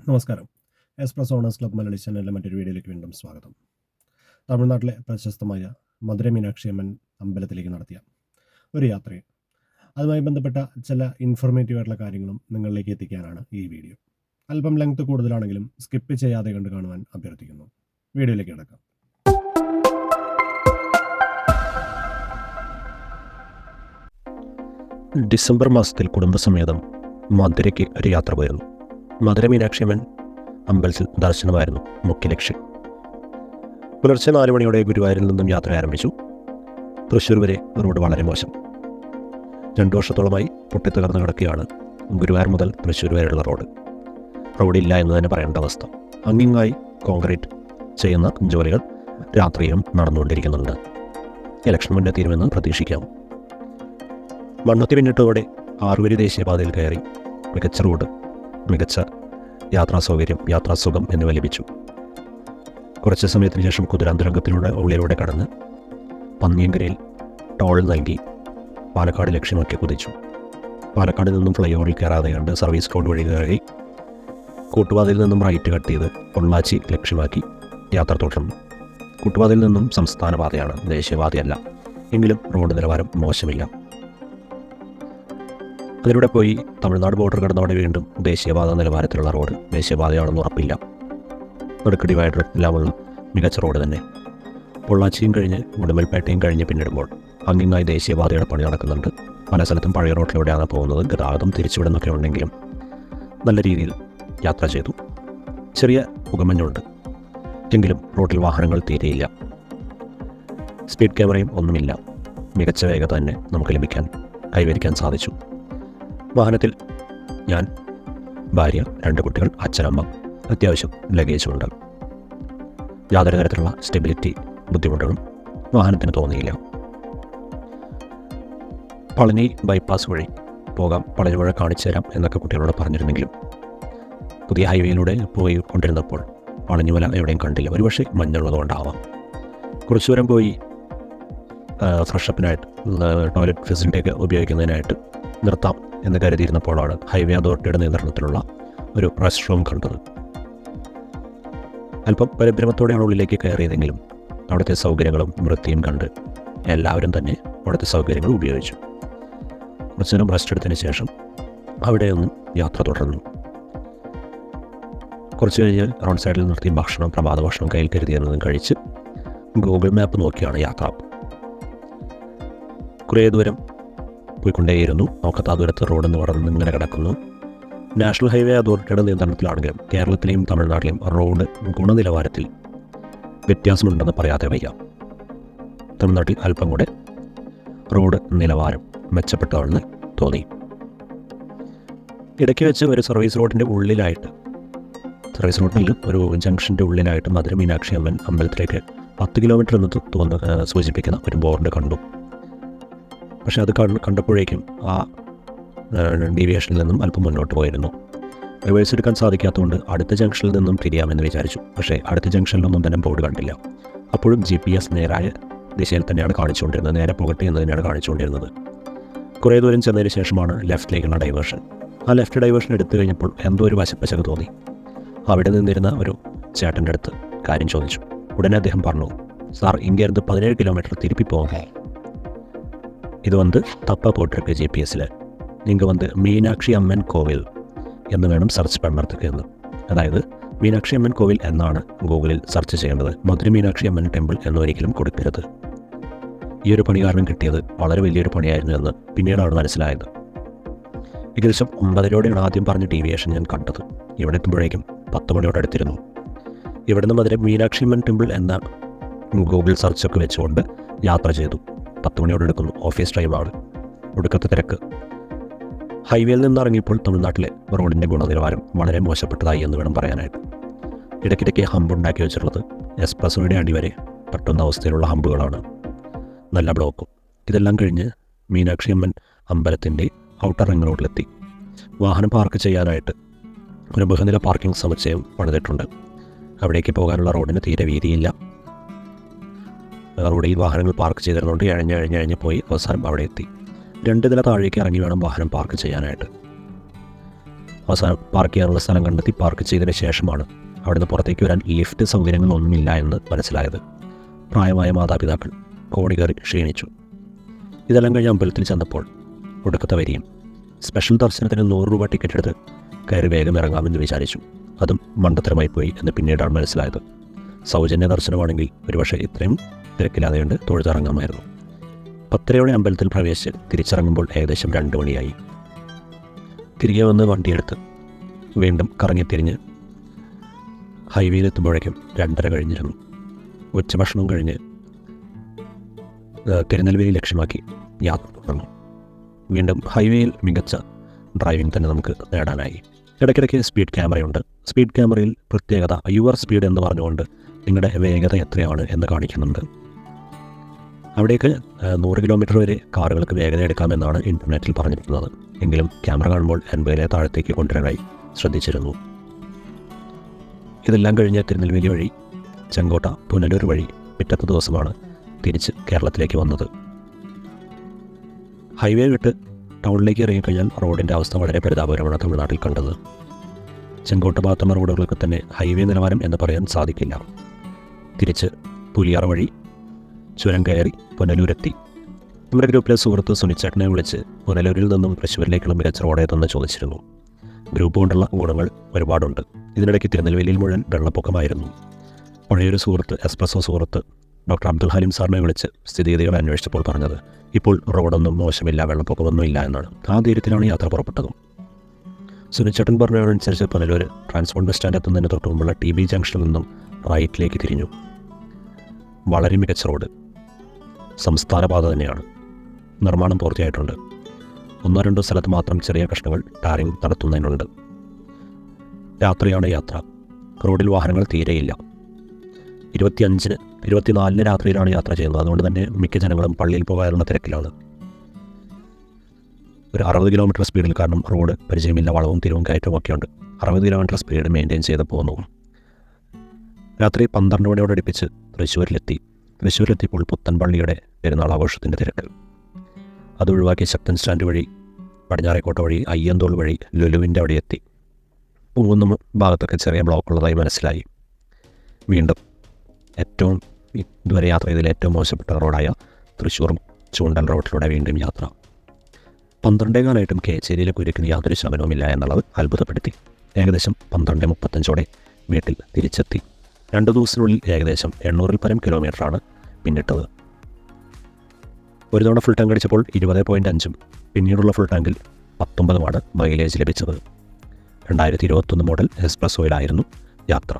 നമസ്കാരം. Express owners club Malayali ചാനലിലെ മറ്റൊരു വീഡിയോയിലേക്ക് വീണ്ടും സ്വാഗതം. തമിഴ്നാട്ടിലെ പ്രശസ്തമായ മധുര മീനാക്ഷി അമ്മൻ അമ്പലത്തിലേക്ക് നടത്തിയ ഒരു യാത്രയും അതുമായി ബന്ധപ്പെട്ട ചില ഇൻഫോർമേറ്റീവ് ആയിട്ടുള്ള കാര്യങ്ങളും നിങ്ങളിലേക്ക് എത്തിക്കാനാണ് ഈ വീഡിയോ. അല്പം ലെങ്ത് കൂടുതലാണെങ്കിലും സ്കിപ്പ് ചെയ്യാതെ കണ്ട് കാണുവാൻ അഭ്യർത്ഥിക്കുന്നു. വീഡിയോയിലേക്ക് കിടക്കാം. ഡിസംബർ മാസത്തിൽ കുടുംബസമേതം മധുരയ്ക്ക് ഒരു യാത്ര പോയിരുന്നു. മധുര മീനാക്ഷി അമ്മൻ അമ്പലത്തിൽ ദർശനമായിരുന്നു മുഖ്യ ലക്ഷ്യം. പുലർച്ചെ 4 മണിയോടെ ഗുരുവായൂരിൽ നിന്നും യാത്ര ആരംഭിച്ചു. തൃശ്ശൂർ വരെ റോഡ് വളരെ മോശം. 2 വർഷത്തോളമായി പൊട്ടിത്തകർന്ന് കിടക്കുകയാണ് ഗുരുവായൂർ മുതൽ തൃശ്ശൂർ വരെയുള്ള റോഡില്ല എന്ന് തന്നെ പറയേണ്ട അവസ്ഥ. അങ്ങിങ്ങായി കോൺക്രീറ്റ് ചെയ്യുന്ന ജോലികൾ രാത്രിയും നടന്നുകൊണ്ടിരിക്കുന്നുണ്ട്. ഇലക്ഷൻ മുന്നേ തീരുമെന്ന് പ്രതീക്ഷിക്കാം. മണ്ണത്തി പിന്നിട്ടതോടെ 6 വരി ദേശീയപാതയിൽ കയറി മികച്ച റോഡ്, മികച്ച യാത്രാ സൗകര്യം, യാത്രാസുഖം എന്നിവ ലഭിച്ചു. കുറച്ച് സമയത്തിന് ശേഷം കുതിരാന്തരംഗത്തിലൂടെ ഉള്ളിലൂടെ കടന്ന് പന്നിയങ്കരയിൽ ടോൾ നൽകി പാലക്കാട് ലക്ഷ്യമാക്കി കുതിച്ചു. പാലക്കാട് നിന്നും ഫ്ലൈ ഓവറിൽ കയറാതെ കണ്ട് സർവീസ് റോഡ് വഴി കയറി കൂട്ടുപാതയിൽ നിന്നും റൈറ്റ് കട്ട് ചെയ്ത് പൊള്ളാച്ചി ലക്ഷ്യമാക്കി യാത്ര തുടർന്നു. കൂട്ടുപാതയിൽ നിന്നും സംസ്ഥാന പാതയാണ്, ദേശീയപാതയല്ല. എങ്കിലും റോഡ് നിലവാരം മോശമില്ല. അതിലൂടെ പോയി തമിഴ്നാട് ബോർഡർ കടന്നവിടെ വീണ്ടും ദേശീയപാത നിലവാരത്തിലുള്ള റോഡ്. ദേശീയപാതയാണെന്ന് ഉറപ്പില്ല. നടുക്ക് ഡിവൈഡർ എല്ലാമുള്ള മികച്ച റോഡ് തന്നെ. പൊള്ളാച്ചിയും കഴിഞ്ഞ് ഉടുമ്പൽപേട്ടയും കഴിഞ്ഞ് പിന്നിടുമ്പോൾ അങ്ങിങ്ങായി ദേശീയപാതയുടെ പണി നടക്കുന്നുണ്ട്. പല സ്ഥലത്തും പഴയ റോഡിലൂടെയാണ് പോകുന്നത്. ഗതാഗതം തിരിച്ചുവിടുന്നൊക്കെ ഉണ്ടെങ്കിലും നല്ല രീതിയിൽ യാത്ര ചെയ്തു. ചെറിയ പുകമഞ്ഞുണ്ട്, എങ്കിലും റോഡിൽ വാഹനങ്ങൾ തീരെയില്ല. സ്പീഡ് ക്യാമറയും ഒന്നുമില്ല. മികച്ച വേഗത തന്നെ നമുക്ക് കൈവരിക്കാൻ സാധിച്ചു. വാഹനത്തിൽ ഞാൻ, ഭാര്യ, 2 കുട്ടികൾ, അച്ഛനമ്മ, അത്യാവശ്യം ലഗേജുമുണ്ട്. യാതൊരു തരത്തിലുള്ള സ്റ്റെബിലിറ്റി ബുദ്ധിമുട്ടുകളും വാഹനത്തിന് തോന്നിയില്ല. പളനി ബൈപ്പാസ് വഴി പോകാം, പളനിമഴ കാണിച്ചു തരാം എന്നൊക്കെ കുട്ടികളോട് പറഞ്ഞിരുന്നെങ്കിലും പുതിയ ഹൈവേയിലൂടെ പോയി കൊണ്ടിരുന്നപ്പോൾ പളനിമല എവിടെയും കണ്ടില്ല. ഒരുപക്ഷെ മഞ്ഞുള്ളതുകൊണ്ടാവാം. കുറച്ചു ദൂരം പോയി ഫ്രഷപ്പിനായിട്ട്, ടോയ്ലറ്റ് ഫെസിലിറ്റിയൊക്കെ ഉപയോഗിക്കുന്നതിനായിട്ട് നിർത്താം എന്ന് കരുതിയിരുന്നപ്പോഴാണ് ഹൈവേ അതോറിറ്റിയുടെ നിയന്ത്രണത്തിലുള്ള ഒരു റെസ്റ്റ് റൂം കണ്ടത്. അല്പം പരിഭ്രമത്തോടെയാണ് ഉള്ളിലേക്ക് കയറിയതെങ്കിലും അവിടുത്തെ സൗകര്യങ്ങളും വൃത്തിയും കണ്ട് എല്ലാവരും തന്നെ അവിടുത്തെ സൗകര്യങ്ങൾ ഉപയോഗിച്ചു. കുറച്ചു നേരം റെസ്റ്റ് എടുത്തതിന് ശേഷം അവിടെ ഒന്നും യാത്ര തുടർന്നു. കുറച്ച് കഴിഞ്ഞ് റോഡ് സൈഡിൽ നിർത്തി പ്രഭാത ഭക്ഷണം കയ്യിൽ കരുതിയിരുന്നതും കഴിച്ച് ഗൂഗിൾ മാപ്പ് നോക്കിയാണ് യാത്ര. കുറേ ദൂരം പോയിക്കൊണ്ടേയിരുന്നു. നോക്കത്താ ദൂരത്ത് റോഡെന്ന് പറഞ്ഞ് ഇങ്ങനെ കിടക്കുന്നു. നാഷണൽ ഹൈവേ അതോറിറ്റിയുടെ നിയന്ത്രണത്തിലാണെങ്കിലും കേരളത്തിലെയും തമിഴ്നാട്ടിലെയും റോഡ് ഗുണനിലവാരത്തിൽ വ്യത്യാസമുണ്ടെന്ന് പറയാതെ വയ്യ. തമിഴ്നാട്ടിൽ അല്പം കൂടെ റോഡ് നിലവാരം മെച്ചപ്പെട്ടതാണെന്ന് തോന്നി. ഇടയ്ക്ക് വെച്ച് ഒരു സർവീസ് റോഡിൻ്റെ ഉള്ളിലായിട്ട്, സർവീസ് റോഡിൽ ഒരു ജംഗ്ഷൻ്റെ ഉള്ളിലായിട്ട് മധുര മീനാക്ഷി അമ്മൻ അമ്പലത്തിലേക്ക് 10 കിലോമീറ്റർ എന്ന് സൂചിപ്പിക്കുന്ന ഒരു ബോർഡ് കണ്ടു. പക്ഷെ അത് കണ്ടപ്പോഴേക്കും ആ ഡീവിയേഷനിൽ നിന്നും അല്പം മുന്നോട്ട് പോയിരുന്നു. റിവേഴ്സ് എടുക്കാൻ സാധിക്കാത്തതുകൊണ്ട് അടുത്ത ജംഗ്ഷനിൽ നിന്നും തിരിയാമെന്ന് വിചാരിച്ചു. പക്ഷേ അടുത്ത ജംഗ്ഷനിലൊന്നും തന്നെ ബോർഡ് കണ്ടില്ല. അപ്പോഴും GPS നേരായ ദിശയിൽ തന്നെയാണ് കാണിച്ചുകൊണ്ടിരുന്നത്. നേരെ പോകട്ടെ എന്ന് തന്നെയാണ് കാണിച്ചുകൊണ്ടിരുന്നത്. കുറേ ദൂരം ചെന്നതിന് ശേഷമാണ് ലെഫ്റ്റിലേക്കുള്ള ഡൈവേർഷൻ. ആ ലെഫ്റ്റ് ഡൈവേർഷൻ എടുത്തു കഴിഞ്ഞപ്പോൾ എന്തോ ഒരു വശപ്പശക് തോന്നി. അവിടെ നിന്നിരുന്ന ഒരു ചേട്ടൻ്റെ അടുത്ത് കാര്യം ചോദിച്ചു. ഉടനെ അദ്ദേഹം പറഞ്ഞു, സാർ, ഇങ്ങേരുന്ന് 17 കിലോമീറ്റർ തിരുപ്പി പോകേ. ഇത് തപ്പ പോട്ടിருக்கு GPS. നിങ്ങൾ മീനാക്ഷി അമ്മൻ കോവിൽ എന്ന് വേണം സെർച്ച് പണ്ണறதுக்கு എന്ന്. അതായത് മീനാക്ഷി അമ്മൻ കോവിൽ എന്നാണ് ഗൂഗിളിൽ സെർച്ച് ചെയ്യേണ്ടത്. മധുര മീനാക്ഷി അമ്മൻ ടെമ്പിൾ എന്നൊരിക്കലും കൊടുക്കരുത്. ഈ ഒരു പണി കാരണം കിട്ടിയത് വളരെ വലിയൊരു പണിയായിരുന്നു എന്ന് പിന്നീടാണ് മനസ്സിലായത്. ഏകദേശം 9:00 ആദ്യം പറഞ്ഞ ഡീവിയേഷൻ ഞാൻ കണ്ടത്. ഇവിടെ എത്തുമ്പോഴേക്കും 10 മണിയോട് അടുത്തിരുന്നു. ഇവിടുന്ന് മധുര മീനാക്ഷി അമ്മൻ ടെമ്പിൾ എന്ന ഗൂഗിൾ സെർച്ചൊക്കെ വെച്ചുകൊണ്ട് യാത്ര ചെയ്തു. 10 മണിയോട് എടുക്കുന്നു. ഓഫീസ് ടൈമാണ്. ഒടുക്കത്തെ തിരക്ക്. ഹൈവേയിൽ നിന്ന് ഇറങ്ങിയപ്പോൾ തമിഴ്നാട്ടിലെ റോഡിൻ്റെ ഗുണനിലവാരം വളരെ മോശപ്പെട്ടതായി എന്ന് വേണം പറയാനായിട്ട്. ഇടയ്ക്കിടയ്ക്ക് ഹമ്പുണ്ടാക്കി വെച്ചിട്ടുള്ളത് എക്സ്പ്രസ് വേയുടെ അടിവരെ തട്ടുന്ന അവസ്ഥയിലുള്ള ഹമ്പുകളാണ്. നല്ല ബ്ലോക്കും. ഇതെല്ലാം കഴിഞ്ഞ് മീനാക്ഷി അമ്മൻ അമ്പലത്തിൻ്റെ ഔട്ടർ റിംഗ് റോഡിലെത്തി. വാഹനം പാർക്ക് ചെയ്യാനായിട്ട് ഒരു ബഹുനില പാർക്കിംഗ് സമുച്ചയം പണിതിട്ടുണ്ട്. അവിടേക്ക് പോകാനുള്ള റോഡിന് തീരെ വീതിയില്ല. റോഡിൽ വാഹനങ്ങൾ പാർക്ക് ചെയ്തിരുന്നുകൊണ്ട് ഇഴഞ്ഞ് പോയി അവസാനം അവിടെ എത്തി. 2 നില താഴേക്ക് ഇറങ്ങി വേണം വാഹനം പാർക്ക് ചെയ്യാനായിട്ട്. അവസാനം പാർക്ക് ചെയ്യാനുള്ള സ്ഥലം കണ്ടെത്തി പാർക്ക് ചെയ്തതിന് ശേഷമാണ് അവിടുന്ന് പുറത്തേക്ക് വരാൻ ലിഫ്റ്റ് സൗകര്യങ്ങളൊന്നുമില്ല എന്ന് മനസ്സിലായത്. പ്രായമായ മാതാപിതാക്കൾ ഓടി കയറി ക്ഷീണിച്ചു. ഇതെല്ലാം കഴിഞ്ഞ് അമ്പലത്തിൽ ചെന്നപ്പോൾ ഒടുക്കത്തെ വരിയും. സ്പെഷ്യൽ ദർശനത്തിന് 100 രൂപ ടിക്കറ്റ് എടുത്ത് കയറി വേഗം ഇറങ്ങാമെന്ന് വിചാരിച്ചു. അതും മണ്ടത്തരമായി പോയി എന്ന് പിന്നീടാണ് മനസ്സിലായത്. സൗജന്യ ദർശനമാണെങ്കിൽ ഒരുപക്ഷെ ഇത്രയും തിരക്കില്ലാതെയുണ്ട് തൊഴുതിറങ്ങാമായിരുന്നു. 10:30 അമ്പലത്തിൽ പ്രവേശിച്ച് തിരിച്ചിറങ്ങുമ്പോൾ ഏകദേശം 2 മണിയായി. തിരികെ വന്ന് വണ്ടിയെടുത്ത് വീണ്ടും കറങ്ങിത്തിരിഞ്ഞ് ഹൈവേയിലെത്തുമ്പോഴേക്കും 2:30 കഴിഞ്ഞിരുന്നു. ഉച്ചഭക്ഷണം കഴിഞ്ഞ് തിരുനെൽവേലി ലക്ഷ്യമാക്കി യാത്ര തുടർന്നു. വീണ്ടും ഹൈവേയിൽ മികച്ച ഡ്രൈവിംഗ് തന്നെ നമുക്ക് നേടാനായി. ഇടയ്ക്കിടയ്ക്ക് സ്പീഡ് ക്യാമറയുണ്ട്. സ്പീഡ് ക്യാമറയിൽ പ്രത്യേകത യുവർ സ്പീഡ് എന്ന് പറഞ്ഞുകൊണ്ട് നിങ്ങളുടെ വേഗത എത്രയാണ് എന്ന് കാണിക്കുന്നുണ്ട്. അവിടേക്ക് 100 കിലോമീറ്റർ വരെ കാറുകൾക്ക് വേഗത എടുക്കാമെന്നാണ് ഇൻ്റർനെറ്റിൽ പറഞ്ഞിട്ടുള്ളത്. എങ്കിലും ക്യാമറ കാണുമ്പോൾ 80 താഴത്തേക്ക് കൊണ്ടുവരാനായി ശ്രദ്ധിച്ചിരുന്നു. ഇതെല്ലാം കഴിഞ്ഞ് തിരുനെൽവേലി വഴി ചെങ്കോട്ട പുനലൂർ വഴി പിറ്റത്തെ ദിവസമാണ് തിരിച്ച് കേരളത്തിലേക്ക് വന്നത്. ഹൈവേ വിട്ട് ടൗണിലേക്ക് ഇറങ്ങിക്കഴിഞ്ഞാൽ റോഡിൻ്റെ അവസ്ഥ വളരെ പരിതാപകരമാണ് തമിഴ്നാട്ടിൽ കണ്ടത്. ചെങ്കോട്ട ഭാഗത്തുള്ള റോഡുകൾക്ക് തന്നെ ഹൈവേ നിലവാരം എന്ന് പറയാൻ സാധിക്കില്ല. തിരിച്ച് പുലിയാർ വഴി ചുരം കയറി പുനലൂരെത്തി. നമ്മുടെ ഗ്രൂപ്പിലെ സുഹൃത്ത് സുനിച്ചേട്ടനെ വിളിച്ച് പുനലൂരിൽ നിന്നും തൃശ്ശൂരിലേക്കുള്ള മികച്ച റോഡ് ഏതെന്ന് ചോദിച്ചിരുന്നു. ഗ്രൂപ്പ് കൊണ്ടുള്ള ഗുണങ്ങൾ ഒരുപാടുണ്ട്. ഇതിനിടയ്ക്ക് തിരുനെൽവേലിയിൽ മുഴുവൻ വെള്ളപ്പൊക്കമായിരുന്നു. പഴയൊരു സുഹൃത്ത് എക്സ്പ്രസോ സുഹൃത്ത് ഡോക്ടർ അബ്ദുൽ ഹലീം സാറിനെ വിളിച്ച് സ്ഥിതിഗതികൾ അന്വേഷിച്ചപ്പോൾ പറഞ്ഞത് ഇപ്പോൾ റോഡൊന്നും മോശമില്ല, വെള്ളപ്പൊക്കമൊന്നും ഇല്ല എന്നാണ്. ആ ധൈര്യത്തിലാണ് യാത്ര പുറപ്പെട്ടതും. സുനിച്ചേട്ടൻ പറഞ്ഞതനുസരിച്ച് പുനലൂർ ട്രാൻസ്പോർട്ട് ബസ് സ്റ്റാൻഡ് എത്തുന്നതിന് തൊട്ട് മുമ്പുള്ള TB ജംഗ്ഷനിൽ നിന്നും റൈറ്റിലേക്ക് തിരിഞ്ഞു. വളരെ മികച്ച റോഡ്, സംസ്ഥാന പാത തന്നെയാണ്. നിർമ്മാണം പൂർത്തിയായിട്ടുണ്ട്. 1-2 സ്ഥലത്ത് മാത്രം ചെറിയ കഷ്ണങ്ങൾ ടാറിംഗ് നടത്തുന്നതിനുണ്ട്. രാത്രിയാണ് യാത്ര. റോഡിൽ വാഹനങ്ങൾ തീരെയില്ല. 24-ന് രാത്രിയിലാണ് യാത്ര ചെയ്യുന്നത്. അതുകൊണ്ട് തന്നെ മിക്ക ജനങ്ങളും പള്ളിയിൽ പോകാനുള്ള തിരക്കിലാണ്. ഒരു 60 കിലോമീറ്റർ സ്പീഡിൽ, കാരണം റോഡ് പരിചയമില്ല, വളവും തിരിവും കയറ്റവും ഒക്കെ ഉണ്ട്. 60 കിലോമീറ്റർ സ്പീഡ് മെയിൻറ്റെയിൻ ചെയ്ത് പോകുന്നു. രാത്രി 12 മണിയോട് അടുപ്പിച്ച് തൃശ്ശൂരിലെത്തിയപ്പോൾ പുത്തൻപള്ളിയുടെ പെരുന്നാൾ ആഘോഷത്തിൻ്റെ തിരക്ക്. അത് ഒഴിവാക്കി ശക്തൻ സ്റ്റാൻഡ് വഴി പടിഞ്ഞാറേക്കോട്ട വഴി അയ്യന്തോൾ വഴി ലുലുവിൻ്റെ അവിടെ എത്തി. പൂങ്കുന്നം ഭാഗത്തൊക്കെ ചെറിയ ബ്ലോക്കുള്ളതായി മനസ്സിലായി. വീണ്ടും ഏറ്റവും ഇതുവരെ യാത്ര ചെയ്തതിൽ ഏറ്റവും മോശപ്പെട്ട റോഡായ തൃശ്ശൂർ ചൂണ്ടൽ റോഡിലൂടെ വീണ്ടും യാത്ര. 12:15 കേച്ചേരിയിലെ കുരുക്കിന് യാതൊരു ശമനവുമില്ല എന്നുള്ളത് അത്ഭുതപ്പെടുത്തി. ഏകദേശം 12:35 വീട്ടിൽ തിരിച്ചെത്തി. 2 ദിവസത്തിനുള്ളിൽ ഏകദേശം 800-ൽ പരം കിലോമീറ്ററാണ് പിന്നിട്ടത്. ഒരു തവണ ഫുൾ ടാങ്ക് അടിച്ചപ്പോൾ 20.5 പിന്നീടുള്ള ഫുൾ ടാങ്കിൽ 19 മൈലേജ് ലഭിച്ചത്. 2021 മോഡൽ എക്സ്പ്രസ് ഓയിലായിരുന്നു യാത്ര.